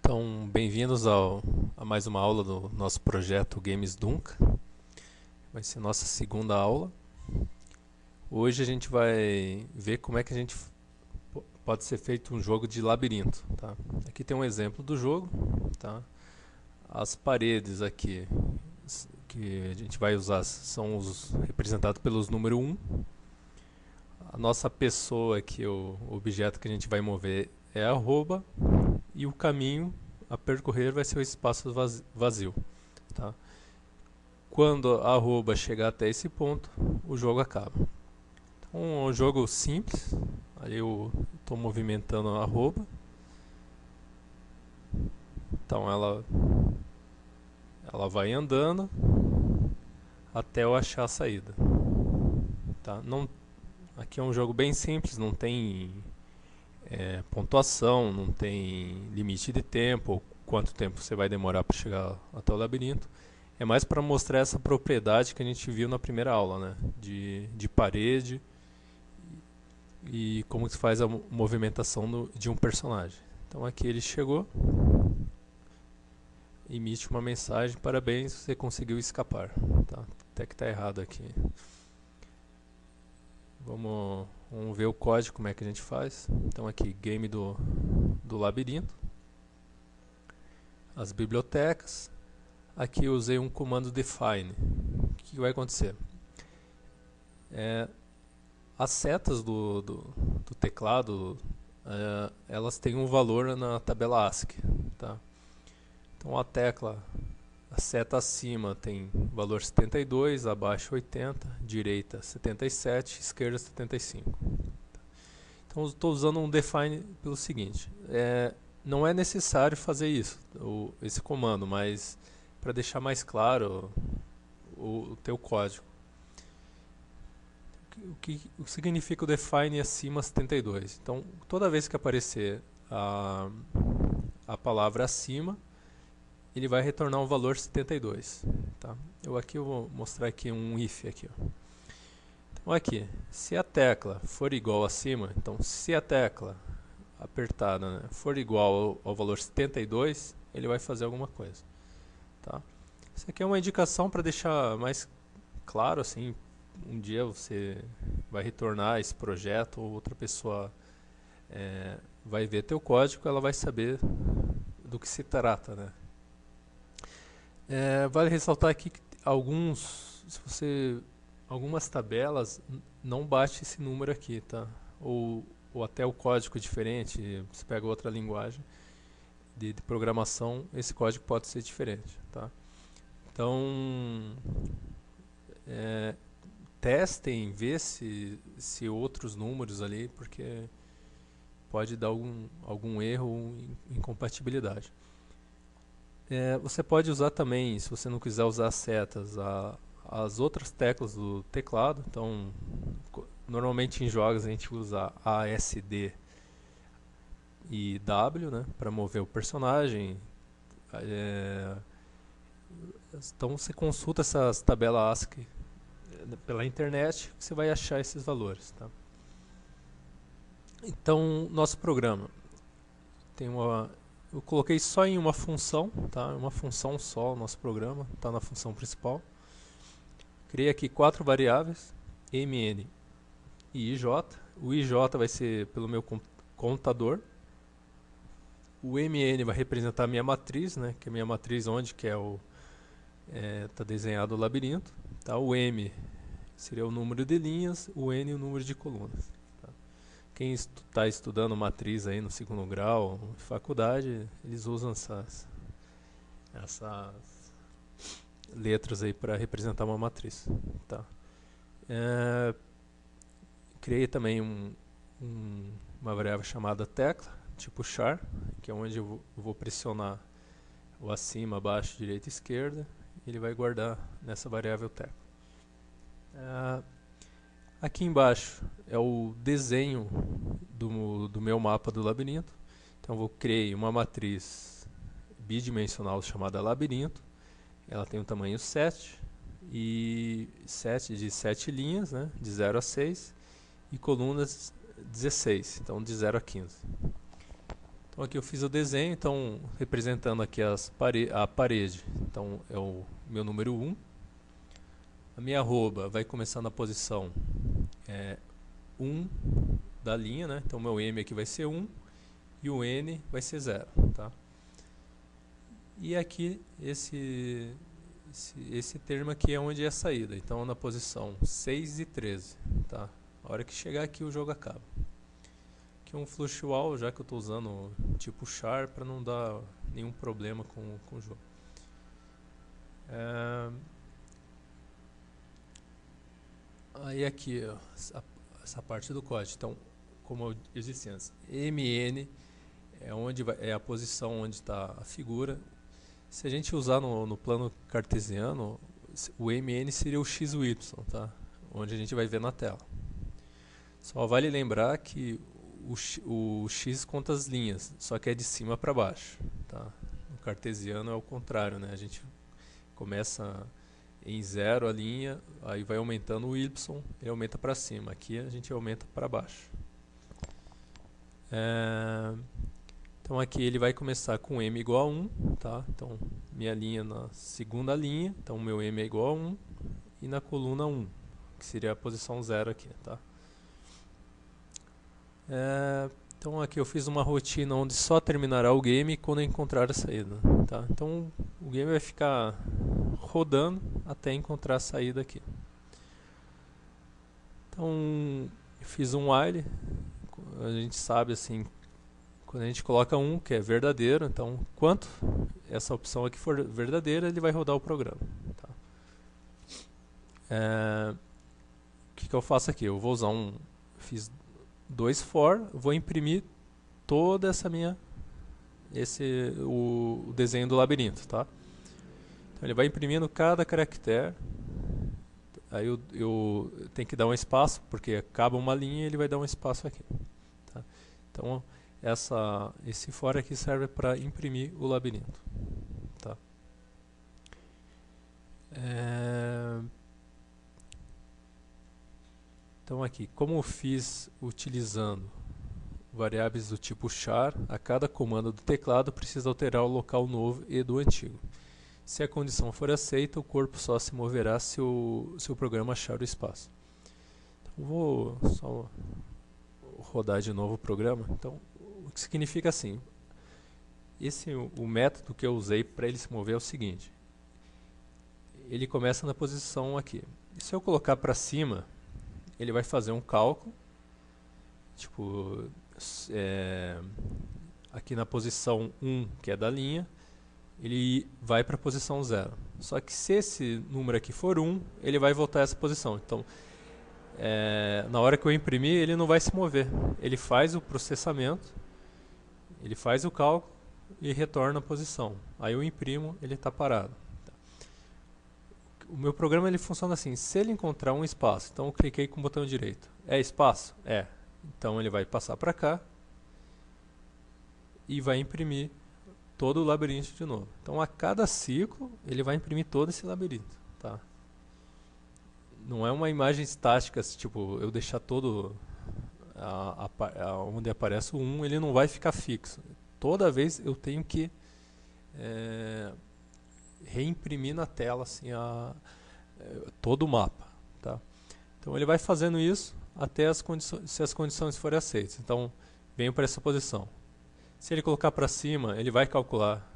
Então, bem-vindos a mais uma aula do nosso projeto Games Dunca. Vai ser nossa segunda aula. Hoje a gente vai ver como é que pode ser feito um jogo de labirinto, tá? Aqui tem um exemplo do jogo, tá? As paredes aqui que a gente vai usar são representados pelos número 1. A nossa pessoa aqui, o objeto que a gente vai mover é a arroba, e o caminho a percorrer vai ser o espaço vazio, tá? Quando a arroba chegar até esse ponto, o jogo acaba. Então é um jogo simples. Aí eu estou movimentando a arroba. Então ela vai andando até eu achar a saída, tá? Não, aqui é um jogo bem simples, não tem pontuação, não tem limite de tempo, quanto tempo você vai demorar para chegar até o labirinto. É mais para mostrar essa propriedade que a gente viu na primeira aula, né? De parede e como se faz a movimentação de um personagem. Então aqui ele chegou, emite uma mensagem: parabéns, você conseguiu escapar. Tá? Até que está errado aqui. Vamos ver o código, como é que a gente faz. Então aqui, game do labirinto. As bibliotecas. Aqui eu usei um comando define. O que vai acontecer? As setas do teclado, elas têm um valor na tabela ASCII. Tá? Então a seta acima tem valor 72, abaixo 80, direita 77, esquerda 75. Então estou usando um define pelo seguinte: não é necessário fazer esse comando, mas para deixar mais claro o teu código. O que significa o define acima 72? Então, toda vez que aparecer a palavra acima, ele vai retornar um valor 72. Tá? Eu vou mostrar aqui um if aqui. Ó. Então aqui, se a tecla for igual acima, então se a tecla apertada, né, for igual ao valor 72, ele vai fazer alguma coisa. Tá? Isso aqui é uma indicação para deixar mais claro, assim, um dia você vai retornar esse projeto ou outra pessoa vai ver teu código, ela vai saber do que se trata, né? Vale ressaltar aqui que algumas tabelas não bate esse número aqui, tá? Ou até o código diferente, você pega outra linguagem de programação, esse código pode ser diferente, tá? Então, testem, vê se outros números ali, porque pode dar algum erro ou incompatibilidade. Você pode usar também, se você não quiser usar setas, as outras teclas do teclado. Então, normalmente em jogos a gente usa A, S, D e W, né, para mover o personagem. Então você consulta essas tabelas ASCII pela internet, você vai achar esses valores. Tá? Então, nosso programa tem eu coloquei só em uma função, tá? Uma função só, o nosso programa está na função principal. Criei aqui 4 variáveis, mn e ij. O ij vai ser pelo meu contador. O mn vai representar a minha matriz, né? Que é a minha matriz onde que tá desenhado o labirinto. Tá? O m seria o número de linhas, o n o número de colunas. Tá? Quem está estudando matriz aí no segundo grau, faculdade, eles usam essas letras aí para representar uma matriz. Tá? Criei também uma variável chamada tecla, tipo char, que é onde eu vou pressionar o acima, abaixo, direita e esquerda, e ele vai guardar nessa variável tecla. Aqui embaixo é o desenho do meu mapa do labirinto. Então eu criei uma matriz bidimensional chamada labirinto. Ela tem o tamanho 7 e 7 de 7 linhas, né, de 0 a 6, e colunas 16, então de 0 a 15. Então aqui eu fiz o desenho, então representando aqui a parede. Então é o meu número 1. A minha arroba vai começar na posição 1 da linha, né? Então meu M aqui vai ser 1 e o N vai ser 0, tá? E aqui esse termo aqui é onde é a saída. Então na posição 6 e 13, tá? A hora que chegar aqui o jogo acaba. Aqui um flush wall, já que eu estou usando tipo char para não dar nenhum problema com o jogo. Aí aqui ó, essa parte do código. Então, como eu disse antes, MN é a posição onde está a figura. Se a gente usar no plano cartesiano, o MN seria o x e o y, tá? Onde a gente vai ver na tela. Só vale lembrar que o x conta as linhas, só que é de cima para baixo, tá? No cartesiano é o contrário, né? A gente começa em 0 a linha, aí vai aumentando o y, ele aumenta para cima. Aqui a gente aumenta para baixo. Então aqui ele vai começar com m igual a 1, tá? Então minha linha na segunda linha, então meu m é igual a 1, e na coluna 1, que seria a posição 0 aqui, tá? Então aqui eu fiz uma rotina onde só terminará o game quando eu encontrar a saída, tá? Então o game vai ficar rodando até encontrar a saída aqui. Então eu fiz um while, a gente sabe assim, quando a gente coloca 1, que é verdadeiro, então quanto essa opção aqui for verdadeira, ele vai rodar o programa, tá? O que eu faço aqui? Eu vou usar fiz 2 for, vou imprimir toda essa o desenho do labirinto, tá? Então ele vai imprimindo cada caractere. Aí eu tenho que dar um espaço, porque acaba uma linha e ele vai dar um espaço aqui, tá? Então esse for aqui serve para imprimir o labirinto, tá? Então aqui, como eu fiz utilizando variáveis do tipo char, a cada comando do teclado precisa alterar o local novo e do antigo. Se a condição for aceita, o corpo só se moverá se o programa achar o espaço. Então, vou só rodar de novo o programa. Então, o que significa assim? O método que eu usei para ele se mover é o seguinte. Ele começa na posição aqui. E se eu colocar para cima, ele vai fazer um cálculo. Tipo, aqui na posição 1, que é da linha, ele vai para a posição 0. Só que se esse número aqui for 1, ele vai voltar a essa posição. Então, na hora que eu imprimir, ele não vai se mover. Ele faz o processamento, ele faz o cálculo e retorna a posição. Aí eu imprimo, ele está parado. O meu programa ele funciona assim, se ele encontrar um espaço, então eu cliquei com o botão direito. É espaço? É. Então ele vai passar para cá e vai imprimir todo o labirinto de novo. Então a cada ciclo ele vai imprimir todo esse labirinto, tá? Não é uma imagem estática, tipo, eu deixar todo onde aparece o 1, ele não vai ficar fixo. Toda vez eu tenho que reimprimir na tela assim, todo o mapa, tá? Então ele vai fazendo isso até se as condições forem aceitas. Então venho para essa posição. Se ele colocar para cima, ele vai calcular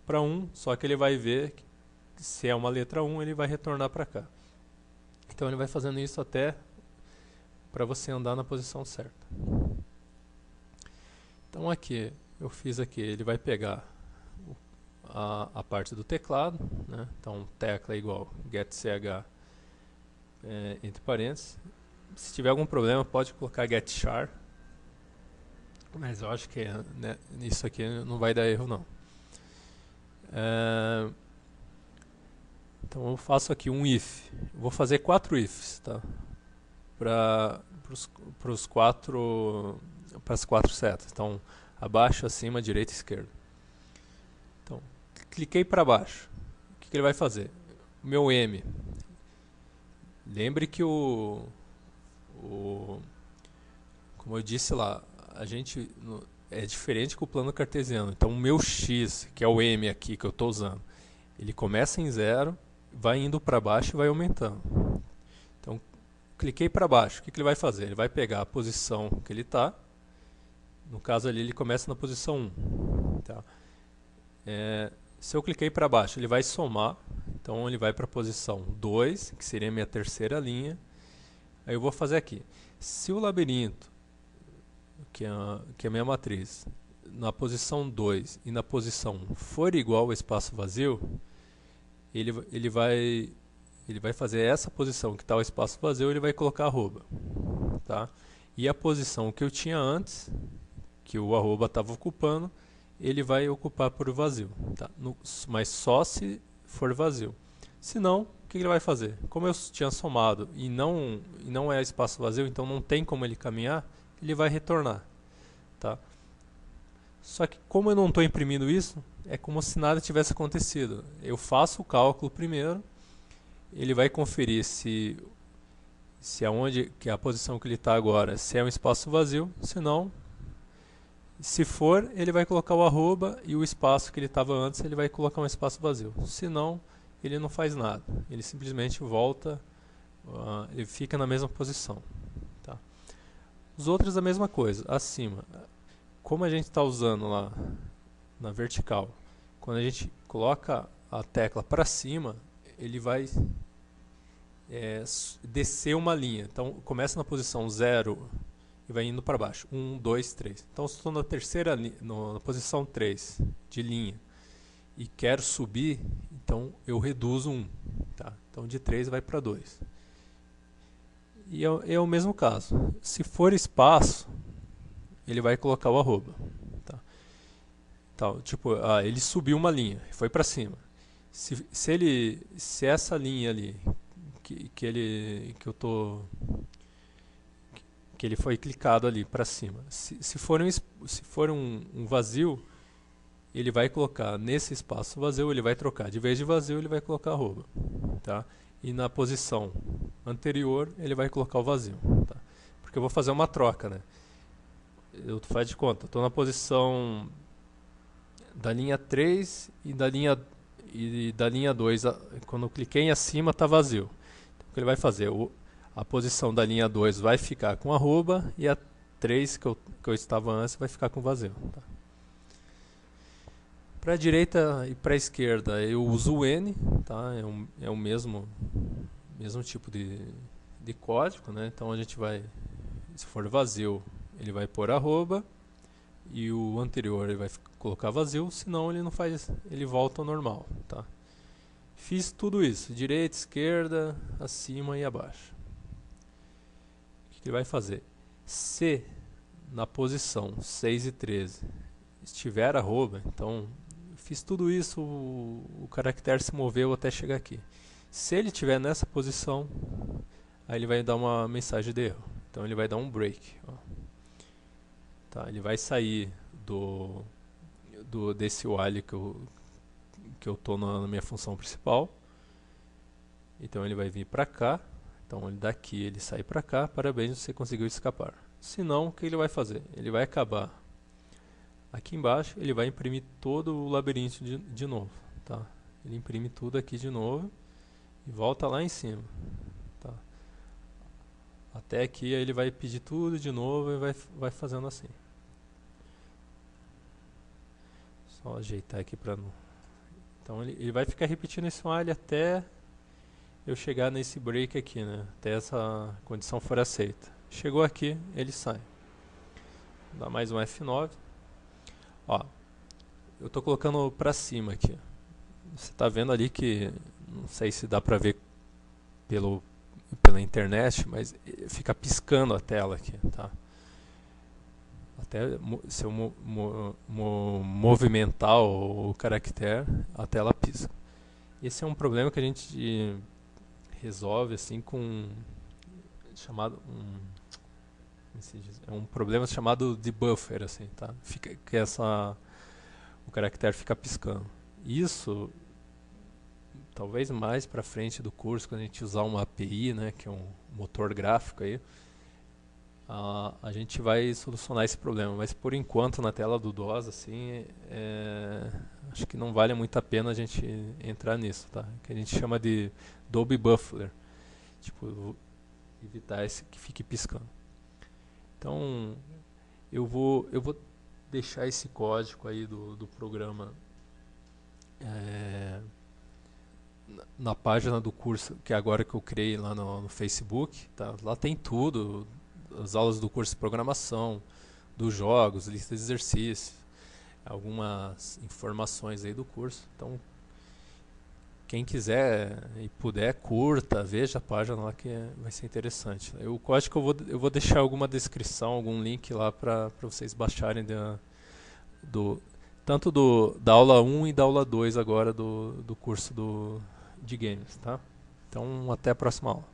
para 1, só que ele vai ver que se é uma letra 1, ele vai retornar para cá. Então ele vai fazendo isso até para você andar na posição certa. Então aqui, eu fiz aqui, ele vai pegar a parte do teclado, né? Então tecla é igual getCH entre parênteses. Se tiver algum problema, pode colocar getChar. Mas eu acho que né, isso aqui não vai dar erro não. Então eu faço aqui um if. Eu vou fazer 4 ifs, tá? Para as 4 setas. Então abaixo, acima, direita e esquerda. Então cliquei para baixo. O que ele vai fazer? O meu M. Lembre que como eu disse lá, a gente é diferente que o plano cartesiano. Então o meu x, que é o m aqui que eu estou usando, ele começa em 0, vai indo para baixo e vai aumentando. Então cliquei para baixo, o que ele vai fazer? Ele vai pegar a posição que ele está, no caso ali ele começa na posição 1. Tá? Se eu cliquei para baixo, ele vai somar, então ele vai para a posição 2, que seria a minha terceira linha. Aí eu vou fazer aqui. Se o labirinto, que é a minha matriz, na posição 2 e na posição 1 for igual ao espaço vazio, ele vai fazer essa posição que está o espaço vazio, ele vai colocar arroba. Tá? E a posição que eu tinha antes, que o arroba estava ocupando, ele vai ocupar por vazio. Tá? Mas só se for vazio. Se não, o que ele vai fazer? Como eu tinha somado e não é espaço vazio, então não tem como ele caminhar, ele vai retornar. Tá? Só que como eu não estou imprimindo isso, é como se nada tivesse acontecido. Eu faço o cálculo primeiro, ele vai conferir se aonde, que é a posição que ele está agora, se é um espaço vazio, se não, se for, ele vai colocar o arroba e o espaço que ele estava antes, ele vai colocar um espaço vazio. Se não, ele não faz nada. Ele simplesmente volta, ele fica na mesma posição. Tá? Os outros a mesma coisa, acima. Como a gente está usando lá na vertical, quando a gente coloca a tecla para cima, ele vai descer uma linha. Então começa na posição 0 e vai indo para baixo. 1, 2, 3. Então se estou na terceira na posição 3 de linha e quero subir, então eu reduzo 1. Tá? Então de 3 vai para 2. E é o mesmo caso. Se for espaço, ele vai colocar o arroba. Tá? Então, tipo, ele subiu uma linha, foi para cima. Se essa linha ali que ele foi clicado ali para cima, se for um vazio, ele vai colocar nesse espaço vazio, ele vai trocar. De vez de vazio, ele vai colocar arroba. Tá? E na posição anterior, ele vai colocar o vazio. Tá? Porque eu vou fazer uma troca, né? Eu faz de conta, estou na posição da linha 3 e da linha 2, quando eu cliquei em acima está vazio. Então, o que ele vai fazer? A posição da linha 2 vai ficar com arroba e a 3 que eu estava antes vai ficar com vazio. Tá? Para a direita e para a esquerda eu uso o N, tá? É o mesmo tipo de código, né? Então a gente vai, se for vazio, ele vai pôr arroba e o anterior ele vai colocar vazio, senão ele não faz, ele volta ao normal, tá? Fiz tudo isso, direita, esquerda, acima e abaixo. O que ele vai fazer? Se na posição 6 e 13 estiver arroba, então fiz tudo isso, o caractere se moveu até chegar aqui. Se ele estiver nessa posição, aí ele vai dar uma mensagem de erro. Então ele vai dar um break. Ó. Tá, ele vai sair desse while que eu estou na minha função principal. Então ele vai vir para cá. Então daqui ele sai para cá. Parabéns, você conseguiu escapar. Se não, o que ele vai fazer? Ele vai acabar aqui embaixo. Ele vai imprimir todo o labirinto de novo. Tá? Ele imprime tudo aqui de novo e volta lá em cima. Tá? Até aqui ele vai pedir tudo de novo e vai fazendo assim. Só ajeitar aqui para não... Então ele vai ficar repetindo esse while até eu chegar nesse break aqui, né? Até essa condição for aceita. Chegou aqui, ele sai. Dá mais um F9. Ó, eu estou colocando para cima aqui. Você está vendo ali que, não sei se dá para ver pela internet, mas fica piscando a tela aqui, tá? Até se eu movimentar o caractere, a tela pisca. Esse é um problema que a gente resolve assim com um problema chamado de buffer, assim, tá? Fica que o caractere fica piscando. Isso talvez mais para frente do curso, quando a gente usar uma API, né, que é um motor gráfico aí, a gente vai solucionar esse problema. Mas por enquanto na tela do DOS, assim, acho que não vale muito a pena a gente entrar nisso, tá? Que a gente chama de Dolby Buffalo. Tipo, evitar esse que fique piscando. Então, eu vou deixar esse código aí do programa é, na página do curso, que agora que eu criei lá no Facebook, tá? Lá tem tudo, as aulas do curso de programação, dos jogos, lista de exercícios, algumas informações aí do curso. Então, quem quiser e puder, curta, veja a página lá que vai ser interessante. O código eu vou deixar alguma descrição, algum link lá para vocês baixarem do, tanto da aula 1 e da aula 2 agora do curso de games, tá? Então, até a próxima aula.